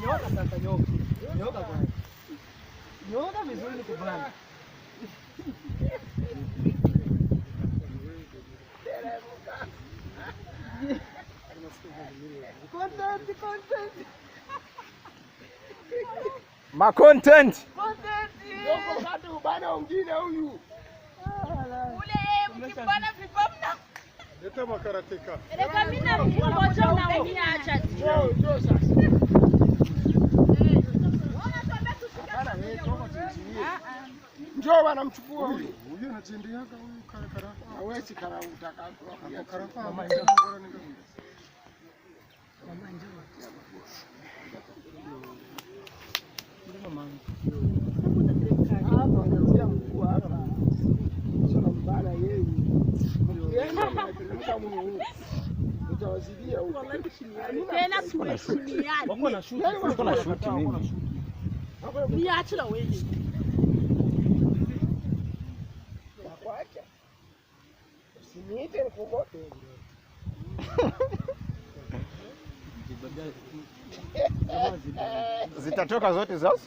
Nyoka sasa nyoka. Nyoka bwana. Nyoka vizuri kubana. Content. Ma content. Nyoka katu bana wengine huyu. Ule mkipana vipamna. Leta makarateka. Leka mimi na mmoja unaniacha. Njoo sasa. Njoo bana mchukue huyu. Huyu anachendeaga huyu karakara. Hawezi kara utakapo. Karakara mama njoo bora ninga. Mama njoo. Ndio mama. Hapa angalia mkuu hapa. Sio mbana yeye. Mkienda mnateremka Mungu. Utawazidia huko. Tena tuheshimiane. Wako na shoot mimi. Niache wewe. Wacha. Usiniite nikugote. Zitatoka zote sasa?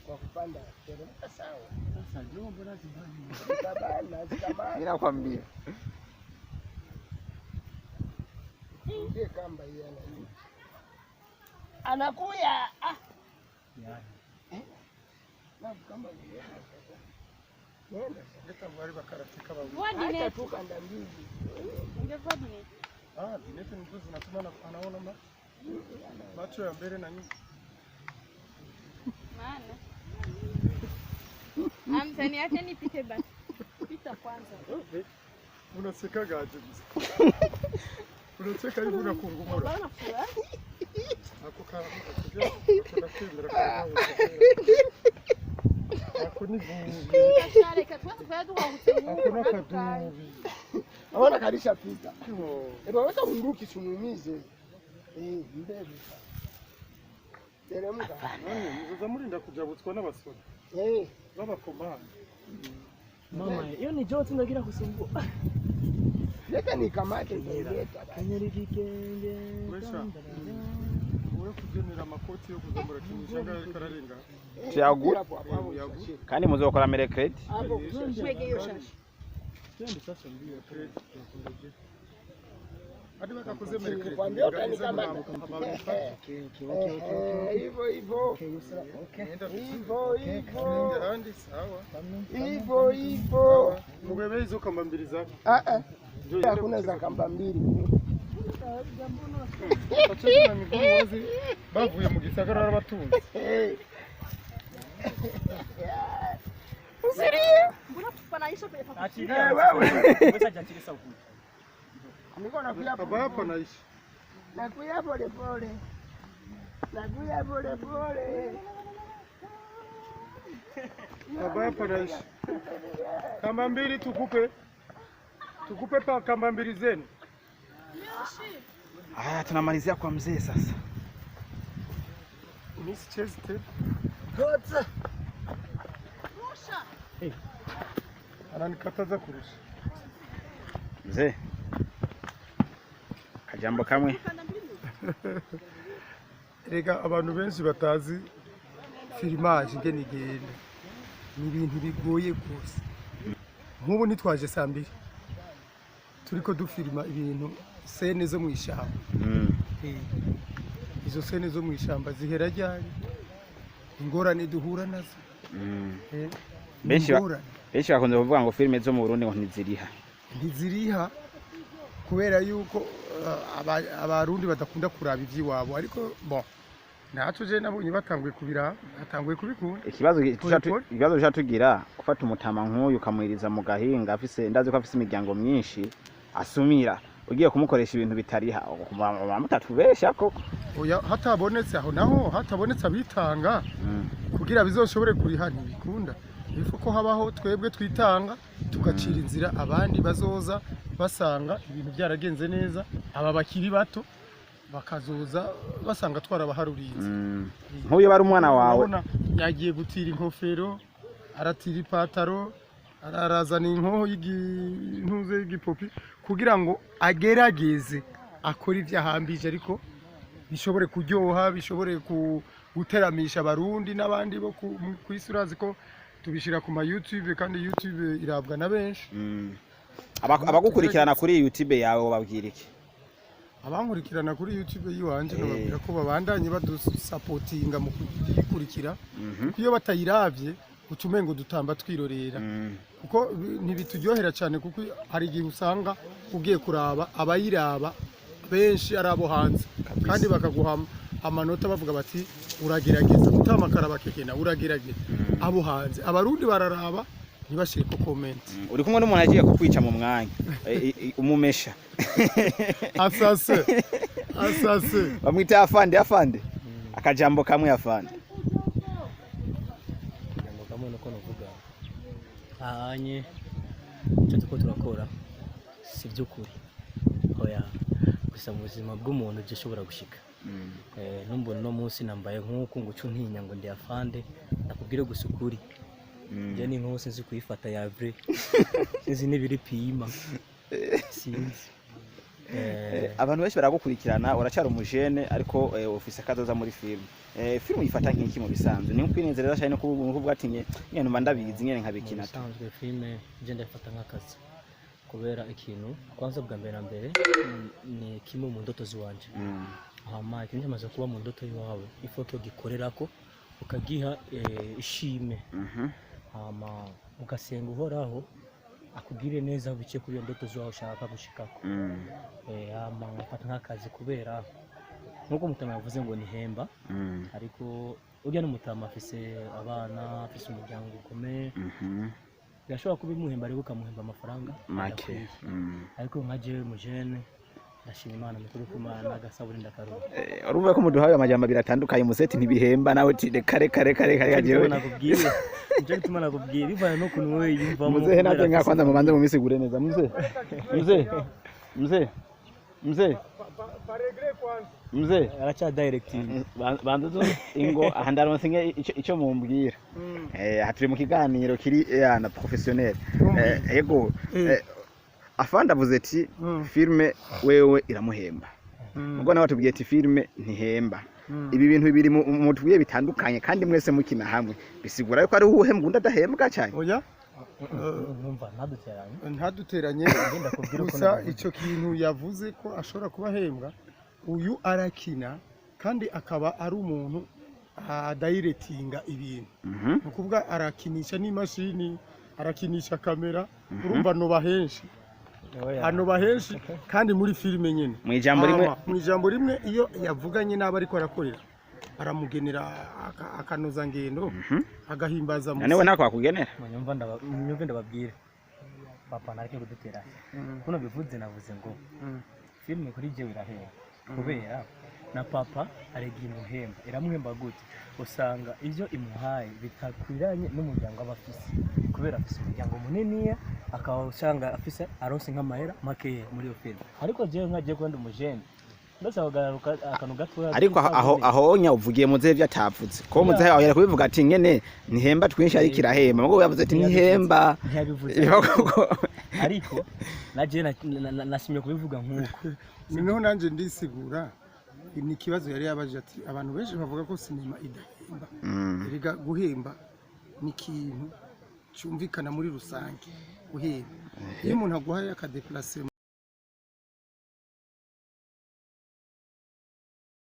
Kwa kupanda teremka sawa. Sasa njoo mbona zibani? Mimi nakwambia. Ndiye kamba yeye anakuya. Na kamba yeye. Nenda leta mwari bakaratika babu. Hata tu kanda mbili. Ungevaa nini? Dinete mtu zinatuma anaona macho ya mbele na nyuma. Maana. Amtani acha nipite basi. Pita kwanza. Unacheka gaje? Unacheka hivi unakungumura. Bana furahi. Ako kama kujia kuna kimera kwa. Ako ni vuvi. Kachale katwatu fadu wa kutengu. Ako na kaduvi. Abona karisha pita. Eba wata unduki sumumize. Mbebe. Teremka. Mzoza murinda kujabutswa n'abasore. Baba mama, hiyo ni joto ndagira kusumbua. Leta nikamate nileta. Kanyarigikenge. Wewe kugenera makoti yo kuzamura kimishanga kararenga. Tiago. Kandi muzokora merekredi. Hapo twege hiyo shashi. Twende sasa ndio credit tunakungoje. Hadi wakakuze merekredi. Kwambia utani kama hivyo. Hivyo. Mugebe hizo kamba mbili zako. Hakuna za kamba mbili. Acha na miguu wazi. Bavuye mu gisagara arabatunze. Usirie. Mbona tupanaisha pale papa? Wewe. Ngoja jachilisa huko. Niko nakuya hapa hapa naishi. Nakuya pole pole. Baba hapa naishi. Kamba mbili tukupe. Tukupe pa kamba mbili zenu. Haya tunamalizia kwa mzee sasa. Miss Chester. Gotcha. Rusha. Ananikataza kurusha. Mzee. Kajambo kamwe. Rega abantu benshi batazi filmage ngene igenda. Ni ibintu bigoye gose. Nk'ubu nitwaje saa 2. Turiko dufilima ibintu scène zo mu ishamba. Izo scène zo mu ishamba zihera ryari. Ingorane duhura nazo. Benshi bakunze kuvuga ngo filme zo mu Burundi ngo ntiziriha kubera yuko abarundi badakunda kuraba ivy'iwabo ariko bon naco je nabonye batanguye kubikunda. Ikibazo cyatugira gufata umutama nk'uyu ukamwiriza mu gahinga afise ndazi ko afise imiryango myinshi asumira ugiye kumukoresha ibintu bitariha bamutatubesha koko. Oya hatabonetse aho naho hatabonetse abitanga kugira bizoshobore kuriha ntibikunda. Ifu ko habaho twebwe twitanga tugacira inzira abandi bazoza basanga ibintu byaragenze neza aba bakiri bato bakazoza basanga twarabaharuriza. Nk'uyo bari umwana wawe yagiye gutira inkofero aratira ipataro ararazana inkoho y'intuze y'igipopi kugira ngo agerageze akora ibyo ahambije ariko bishobore kuryoha bishobore guteramisha abarundi n'abandi bo ku isi urazi ko tubishira ku ma YouTube kandi YouTube irabwa na benshi abagukurikirana kuri YouTube yawe babwira iki abankurikirana kuri YouTube yiwanje nababwira ko babandanye badusapotinga mu kuyikurikira iyo batayiravye ucumengo dutamba twirorera kuko ntibitujyohera cyane kuko hari igihe usanga ugiye kuraba abayiraba benshi arabo hanze kandi bakaguha amanota bavuga bati uragerageza utamakara bakekena uragerageza abo hanze abarundi bararaba ntibashire ko comment uri kumwe n'umuntu agiye kukwica mu mwanya umumesha asase bamwita afande akajambo kamwe afande kamwe nuko novuga ahanye cyo tuko turakora si byukuri hoya gusa mu buzima bw'umuntu gishobora gushika numbona no munsi nambaye nkuko ngucu ntinya ngo ndi afande nakubwire gusukuri je ni nkose nzi kuyifata ya vrai sinzi nibiri pima sinzi abantu benshi baragukurikirana uracyari umujene ariko office kazoza muri film yifata nk'iki mu bisanzwe ni kwinezereza cyane no kuvuga ati nyene mba ndabizi nyene nkabikina bisanzwe film je ndafata nk'akazi kubera ikintu kwanza bwa mbere na mbere ni kimwe mu ndoto ziwanje hama ikintu cyamaze kuba mu ndoto yawe ifoto gikorerako ukagiha ishime hama ugasenga uhoraho akugire neza bice kuri ndoto zawe ushaka gushikako hama ngafata nk'akazi kubera nkuko mutama yavuze ngo ni hemba ariko urya n'umutama afise abana afise umuryango ukomeye birashobora kuba imuhemba ariko ukamuhemba amafaranga make ariko nka jewe mujene ndashima Imana mukuru kumana agasaburi ndakaruha urumva ko muduhaye amajambo biratandukanye museti ntibihemba nawe tide kare jewe nakubwiye nje gituma nakubwiye bivana no kuntu wewe yumvamo muzehe natwe ngakwanza mubanze mu misigure neza muzehe aracha directing banze zo ingo ahandaronse icyo mumbwira haturi mu kiganiro kiri yana professionnel yego afanda avuze ati filme wewe iramuhemba ubwo nawe tubwiye ati filme ntihemba ibi bintu bibiri mutubwiye bitandukanye kandi mwese mukina hamwe bisigura yuko ari uhembwa ndadahembwa cyane oya numva ntaduteranye gusa icyo kintu yavuze ko ashobora kuba ahembwa uyu arakina kandi akaba ari umuntu directinga ibintu nukuvuga arakinisha n'imashini arakinisha kamera urumva no bahenshi hano bahenshi kandi muri filime nyene mu ijambo rimwe iyo yavuganye n'aba ariko arakorera aramugenera akanoza ngendo agahimbaza mu nawe nako akugenera nyumva ndababwira papa nareke kudutera kuno bivuze navuze ngo filime kuri je irahera kubera na papa aregiye muhemba iramuhemba gute usanga ivyo imuhaye bitakwiranye n'umuryango abafise kubera afise umuryango munini akaba usanga afise arose nk'amahera make muri yo film ariko je nkaje kwenda umujene ndasaba garuka akanu gato ariko aho nya uvugiye muzehe vyatavuze ko muzehe aho yari kubivuga ati ngene ntihemba twinshi ari kirahemba ngo yavuze ati ntihemba ariko naje nasimye kubivuga nkuko niho nanje ndisigura ni kibazo yari yabaje ati abantu benshi bavuga ko sinema idahemba erega guhemba ni ikintu cyumvikana muri rusange guhemba iyo umuntu aguhaye akadeplacer